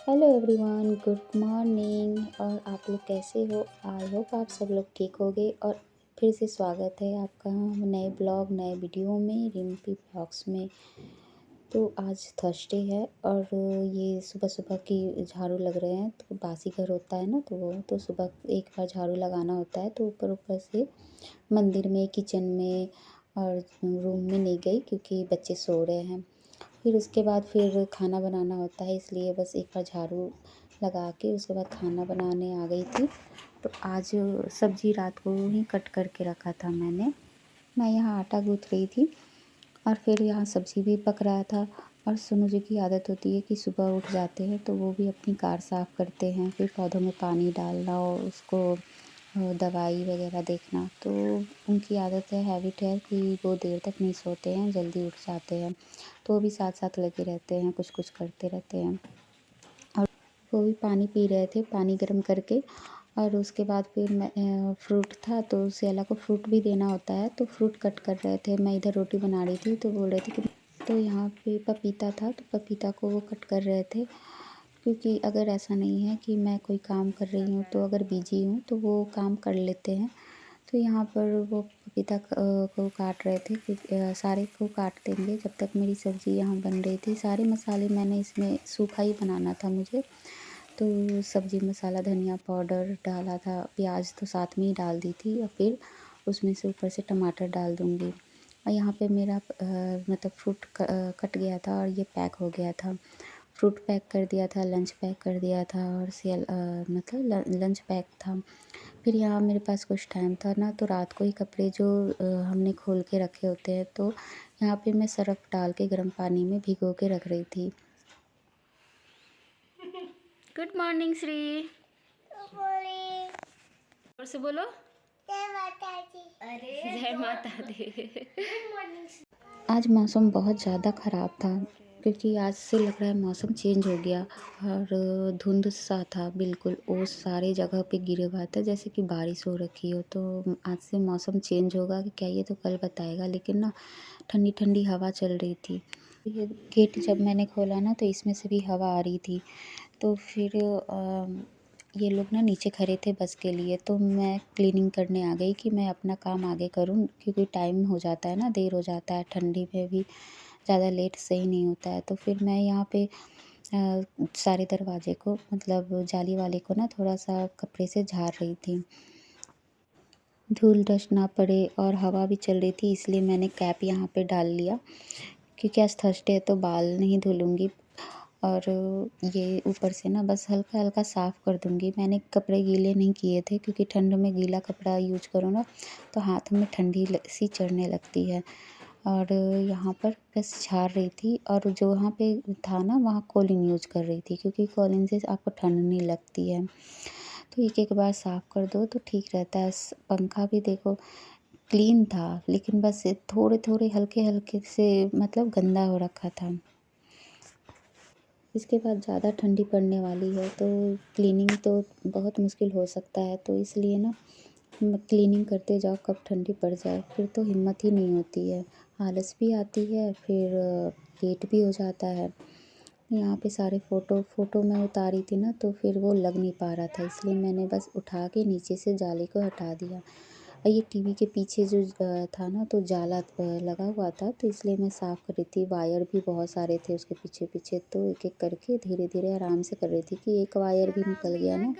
Hello everyone, good morning. और आप लोग कैसे हो? आई होप आप सब लोग ठीक होगे। और फिर से स्वागत है आपका नए ब्लॉग नए वीडियो में, रिम्पी ब्लॉग्स में। तो आज थर्सडे है और ये सुबह सुबह की झाड़ू लग रहे हैं। तो बासी घर होता है ना, तो वो तो सुबह एक बार झाड़ू लगाना होता है। तो ऊपर ऊपर से मंदिर में, किचन में और रूम में नहीं गई क्योंकि बच्चे सो रहे हैं। फिर उसके बाद फिर खाना बनाना होता है, इसलिए बस एक बार झाड़ू लगा के उसके बाद खाना बनाने आ गई थी। तो आज सब्ज़ी रात को ही कट करके रखा था मैं यहाँ आटा गूँथ रही थी और फिर यहाँ सब्ज़ी भी पक रहा था। और सोनू जी की आदत होती है कि सुबह उठ जाते हैं तो वो भी अपनी कार साफ़ करते हैं, फिर पौधों में पानी डालना और उसको दवाई वगैरह देखना। तो उनकी आदत है, हैबिट है कि वो देर तक नहीं सोते हैं, जल्दी उठ जाते हैं। तो वो भी साथ साथ लगे रहते हैं, कुछ कुछ करते रहते हैं। और वो भी पानी पी रहे थे, पानी गर्म करके। और उसके बाद फिर मैं फ्रूट था तो सियाला को फ्रूट भी देना होता है, तो फ्रूट कट कर रहे थे। मैं इधर रोटी बना रही थी तो बोल रहे थे कि तो यहाँ पे पपीता था, तो पपीता को वो कट कर रहे थे। क्योंकि अगर ऐसा नहीं है कि मैं कोई काम कर रही हूँ, तो अगर बिजी हूँ तो वो काम कर लेते हैं। तो यहाँ पर वो पपीता को काट रहे थे क्योंकि सारे को काट देंगे जब तक मेरी सब्ज़ी यहाँ बन रही थी। सारे मसाले मैंने इसमें सूखा ही बनाना था मुझे। तो सब्ज़ी मसाला, धनिया पाउडर डाला था, प्याज तो साथ में ही डाल दी थी और फिर उसमें से ऊपर से टमाटर डाल दूँगी। और यहाँ पे मेरा मतलब फ्रूट कट गया था और ये पैक हो गया था। फ्रूट पैक कर दिया था, लंच पैक कर दिया था और मतलब लंच पैक था। फिर यहाँ मेरे पास कुछ टाइम था ना, तो रात को ही कपड़े जो हमने खोल के रखे होते हैं, तो यहाँ पे मैं सर्फ़ डाल के गर्म पानी में भिगो के रख रही थी। Good morning Shri. और से बोलो जय माता दी। अरे जय माता दी। आज मौसम बहुत ज़्यादा ख़राब था क्योंकि आज से लग रहा है मौसम चेंज हो गया। और धुंध सा था, बिल्कुल ओस सारे जगह पे गिरे हुआ था, जैसे कि बारिश हो रखी हो। तो आज से मौसम चेंज होगा कि क्या, ये तो कल बताएगा। लेकिन ना ठंडी ठंडी हवा चल रही थी। ये गेट जब मैंने खोला ना, तो इसमें से भी हवा आ रही थी। तो फिर ये लोग ना नीचे खड़े थे बस के लिए, तो मैं क्लीनिंग करने आ गई कि मैं अपना काम आगे करूं क्योंकि टाइम हो जाता है ना, देर हो जाता है। ठंडी में भी ज़्यादा लेट सही नहीं होता है। तो फिर मैं यहाँ पे सारे दरवाजे को, मतलब जाली वाले को ना, थोड़ा सा कपड़े से झाड़ रही थी, धूल डस्ट ना पड़े। और हवा भी चल रही थी, इसलिए मैंने कैप यहाँ पे डाल लिया क्योंकि आज थर्सडे है तो बाल नहीं धुलूँगी। और ये ऊपर से ना बस हल्का हल्का साफ़ कर दूँगी। मैंने कपड़े गीले नहीं किए थे क्योंकि ठंड में गीला कपड़ा यूज करो ना तो हाथ में ठंडी सी चढ़ने लगती है। और यहाँ पर बस झाड़ रही थी और जो वहाँ पे था ना, वहाँ कॉलिन यूज कर रही थी क्योंकि कॉलिन से आपको ठंड नहीं लगती है। तो एक एक बार साफ़ कर दो तो ठीक रहता है। पंखा भी देखो क्लीन था, लेकिन बस थोड़े थोड़े हल्के हल्के से मतलब गंदा हो रखा था। इसके बाद ज़्यादा ठंडी पड़ने वाली है तो क्लीनिंग तो बहुत मुश्किल हो सकता है। तो इसलिए ना क्लीनिंग करते जाओ, कब ठंडी पड़ जाए फिर तो हिम्मत ही नहीं होती है, आलस भी आती है, फिर लेट भी हो जाता है। यहाँ पे सारे फ़ोटो मैं उतारी थी ना, तो फिर वो लग नहीं पा रहा था, इसलिए मैंने बस उठा के नीचे से जाली को हटा दिया। और ये टीवी के पीछे जो था ना, तो जाला लगा हुआ था, तो इसलिए मैं साफ़ कर रही थी। वायर भी बहुत सारे थे उसके पीछे पीछे, तो एक एक करके धीरे धीरे आराम से कर रही थी कि एक वायर भी निकल गया ना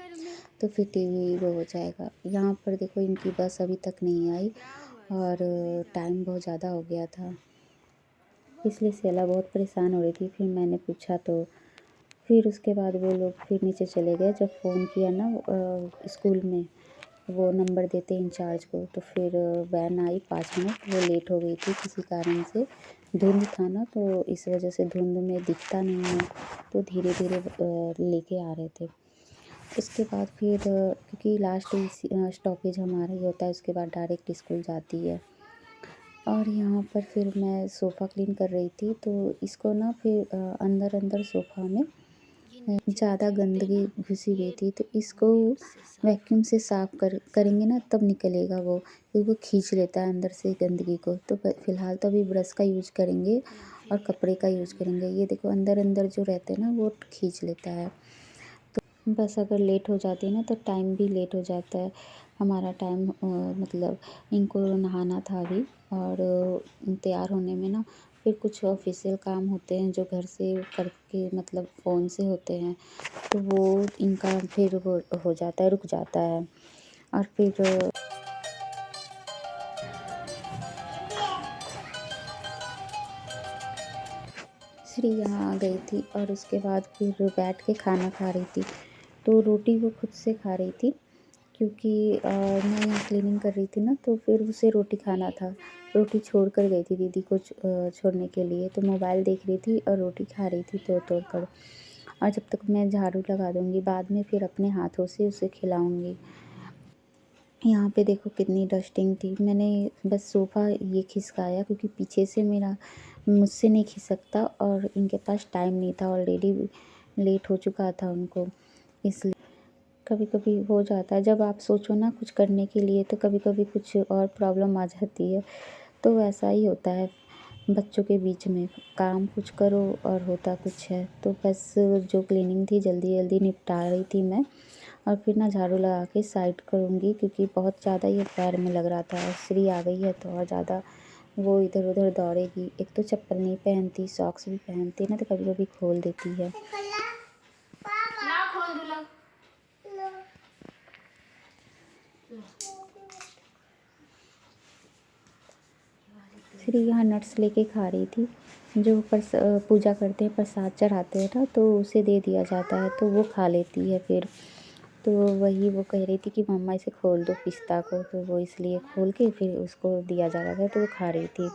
तो फिर टीवी वो हो जाएगा। यहाँ पर देखो इनकी बस अभी तक नहीं आई और टाइम बहुत ज़्यादा हो गया था, इसलिए सेला बहुत परेशान हो रही थी। फिर मैंने पूछा तो फिर उसके बाद वो लोग फिर नीचे चले गए। जब फ़ोन किया ना स्कूल में, वो नंबर देते इंचार्ज को, तो फिर वैन आई 5 मिनट, वो लेट हो गई थी किसी कारण से। धुंध था ना, तो इस वजह से धुंध में दिखता नहीं है, तो धीरे धीरे लेके आ रहे थे। उसके बाद फिर क्योंकि लास्ट स्टॉपेज हमारा ही होता है, उसके बाद डायरेक्ट स्कूल जाती है। और यहाँ पर फिर मैं सोफ़ा क्लीन कर रही थी, तो इसको ना फिर अंदर अंदर सोफ़ा में ज़्यादा गंदगी घुसी हुई थी, तो इसको वैक्यूम से साफ़ करेंगे ना तब निकलेगा वो, क्योंकि वो खींच लेता है अंदर से गंदगी को। तो फ़िलहाल तो अभी ब्रश का यूज करेंगे और कपड़े का यूज करेंगे। ये देखो अंदर अंदर जो रहते हैं ना वो खींच लेता है। बस अगर लेट हो जाती है ना तो टाइम भी लेट हो जाता है हमारा टाइम। मतलब इनको नहाना था अभी, और तैयार होने में ना फिर कुछ ऑफिशियल काम होते हैं जो घर से करके मतलब फ़ोन से होते हैं, तो वो इनका फिर वो हो जाता है, रुक जाता है। और फिर श्री यहाँ आ गई थी और उसके बाद फिर बैठ के खाना खा रही थी। तो रोटी वो खुद से खा रही थी, क्योंकि मैं यहाँ क्लीनिंग कर रही थी ना, तो फिर उसे रोटी खाना था। रोटी छोड़ कर गई थी दीदी को छोड़ने के लिए, तो मोबाइल देख रही थी और रोटी खा रही थी तोड़-तोड़ कर। और जब तक मैं झाड़ू लगा दूँगी, बाद में फिर अपने हाथों से उसे खिलाऊँगी। यहाँ पे देखो कितनी डस्टिंग थी। मैंने बस सोफ़ा ये खिसकाया क्योंकि पीछे से मेरा मुझसे नहीं खिसकता और इनके पास टाइम नहीं था, ऑलरेडी लेट हो चुका था उनको, इसलिए। कभी-कभी हो जाता है जब आप सोचो ना कुछ करने के लिए, तो कभी-कभी कुछ और प्रॉब्लम आ जाती है। तो ऐसा ही होता है बच्चों के बीच में, काम कुछ करो और होता कुछ है। तो बस जो क्लीनिंग थी जल्दी-जल्दी निपटा रही थी मैं, और फिर ना झाड़ू लगा के साइड करूँगी क्योंकि बहुत ज़्यादा ये पैर में लग रहा था। और श्री आ गई है तो और ज़्यादा वो इधर-उधर दौड़ेगी। एक तो चप्पल नहीं पहनती, सॉक्स भी पहनती है ना, तो कभी-कभी खोल देती है। श्री यहाँ नट्स लेके खा रही थी। जो पूजा करते हैं, प्रसाद चढ़ाते हैं ना, तो उसे दे दिया जाता है, तो वो खा लेती है फिर। तो वही वो कह रही थी कि मम्मा इसे खोल दो पिस्ता को, तो वो इसलिए खोल के फिर उसको दिया जा रहा था, तो वो खा रही थी।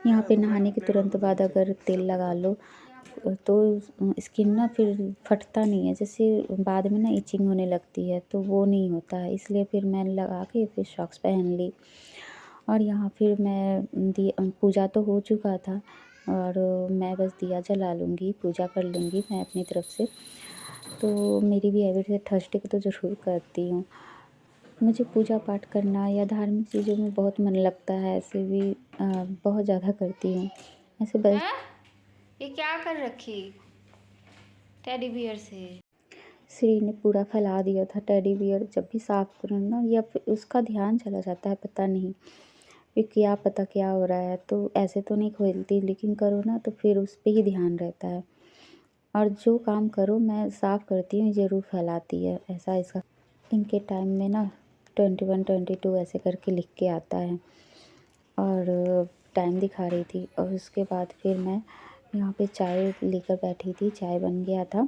यहाँ पे नहाने के तुरंत बाद अगर तेल लगा लो तो स्किन ना फिर फटता नहीं है, जैसे बाद में ना इचिंग होने लगती है, तो वो नहीं होता है। इसलिए फिर मैंने लगा के फिर सॉक्स पहन ली। और यहाँ फिर मैं पूजा तो हो चुका था, और मैं बस दिया जला लूँगी, पूजा कर लूँगी मैं अपनी तरफ से। तो मेरी भी हैबिट है, थर्सडे को तो ज़रूर करती हूँ। मुझे पूजा पाठ करना या धार्मिक चीज़ों में बहुत मन लगता है, ऐसे भी बहुत ज़्यादा करती हूँ। ऐसे बस ये क्या कर रखी टेडी बियर से? श्री ने पूरा फैला दिया था टेडी बियर। जब भी साफ करो ना, या फिर उसका ध्यान चला जाता है, पता नहीं फिर क्या पता क्या हो रहा है। तो ऐसे तो नहीं खोलती, लेकिन करो ना तो फिर उस पे ही ध्यान रहता है। और जो काम करो मैं साफ़ करती हूँ, ज़रूर फैलाती है, ऐसा इसका। इनके टाइम में ना 21 22 ऐसे करके लिख के आता है, और टाइम दिखा रही थी। और उसके बाद फिर मैं यहाँ पे चाय लेकर बैठी थी, चाय बन गया था,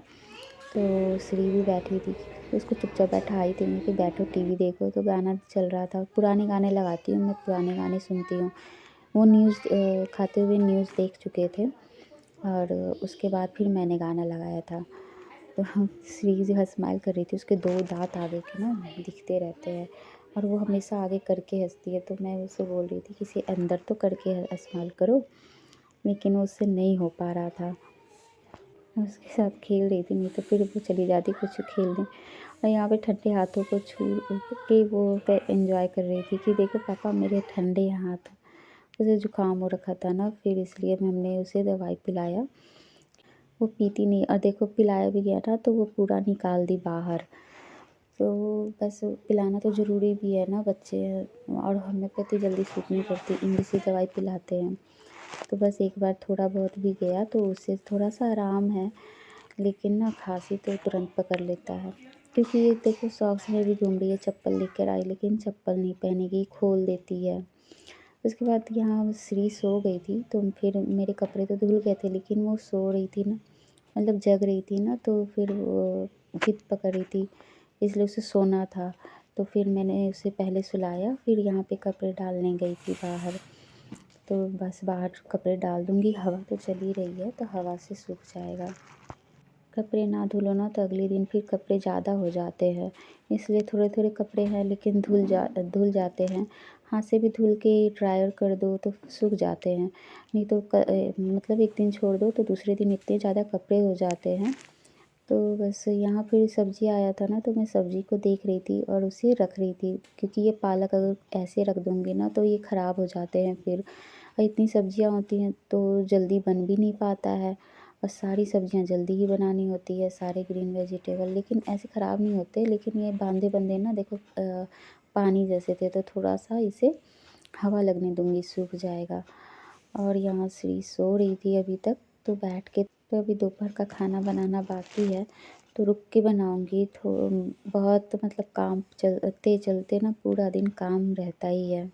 तो श्री भी बैठी थी। उसको चुपचाप बैठाई थी मैं कि बैठो टीवी देखो, तो गाना चल रहा था। पुराने गाने लगाती हूँ मैं, पुराने गाने सुनती हूँ। वो न्यूज़ खाते हुए न्यूज़ देख चुके थे, और उसके बाद फिर मैंने गाना लगाया था। तो श्री जो है स्माइल कर रही थी, उसके 2 दाँत आगे के ना दिखते रहते हैं, और वो हमेशा आगे करके हँसती है। तो मैं उसे बोल रही थी कि इसे अंदर तो करके स्माइल करो, लेकिन वो उससे नहीं हो पा रहा था। मैं उसके साथ खेल रही थी, नहीं तो फिर वो चली जाती कुछ खेलने। और यहाँ पे ठंडे हाथों को छू के वो एंजॉय कर रही थी कि देखो पापा मेरे ठंडे हाथ। उसे जुकाम हो रखा था ना, फिर इसलिए हमने उसे दवाई पिलाया। वो पीती नहीं, और देखो पिलाया भी गया था तो वो पूरा निकाल दी बाहर। तो बस पिलाना तो ज़रूरी भी है ना, बच्चे हैं। और होम्योपैथी जल्दी सूट नहीं करती, इंग्लिश की दवाई पिलाते हैं। तो बस एक बार थोड़ा बहुत भी गया तो उससे थोड़ा सा आराम है, लेकिन ना खांसी तो तुरंत पकड़ लेता है। क्योंकि ये देखो सॉक्स में भी घूम रही है, चप्पल लेकर आई लेकिन चप्पल नहीं पहनेगी, खोल देती है। उसके बाद यहाँ श्री सो गई थी, तो फिर मेरे कपड़े तो धुल गए थे, लेकिन वो सो रही थी ना, मतलब जग रही थी ना, तो फिर वो ज़िद पकड़ रही थी, इसलिए उसे सोना था। तो फिर मैंने उसे पहले सुलाया, फिर यहाँ पे कपड़े डालने गई थी बाहर। तो बस बाहर कपड़े डाल दूँगी, हवा तो चल ही रही है, तो हवा से सूख जाएगा। कपड़े ना धुलो ना तो अगले दिन फिर कपड़े ज़्यादा हो जाते हैं, इसलिए थोड़े-थोड़े कपड़े हैं लेकिन धुल जाते हैं। हाथ से भी धुल के ड्रायर कर दो तो सूख जाते हैं, नहीं तो मतलब एक दिन छोड़ दो तो दूसरे दिन इतने ज़्यादा कपड़े हो जाते हैं। तो बस यहाँ फिर सब्ज़ी आया था ना, तो मैं सब्ज़ी को देख रही थी और उसे रख रही थी, क्योंकि ये पालक अगर ऐसे रख दूँगी ना तो ये ख़राब हो जाते हैं फिर। और इतनी सब्ज़ियाँ होती हैं तो जल्दी बन भी नहीं पाता है, और सारी सब्जियां जल्दी ही बनानी होती है, सारे ग्रीन वेजिटेबल, लेकिन ऐसे ख़राब नहीं होते। लेकिन ये बांधे बंधे ना देखो पानी जैसे थे, तो थोड़ा सा इसे हवा लगने दूंगी, सूख जाएगा। और यहाँ श्री सो रही थी अभी तक, तो बैठ के, तो अभी दोपहर का खाना बनाना बाकी है, तो रुक के बनाऊंगी। बहुत मतलब काम चलते चलते ना पूरा दिन काम रहता ही है।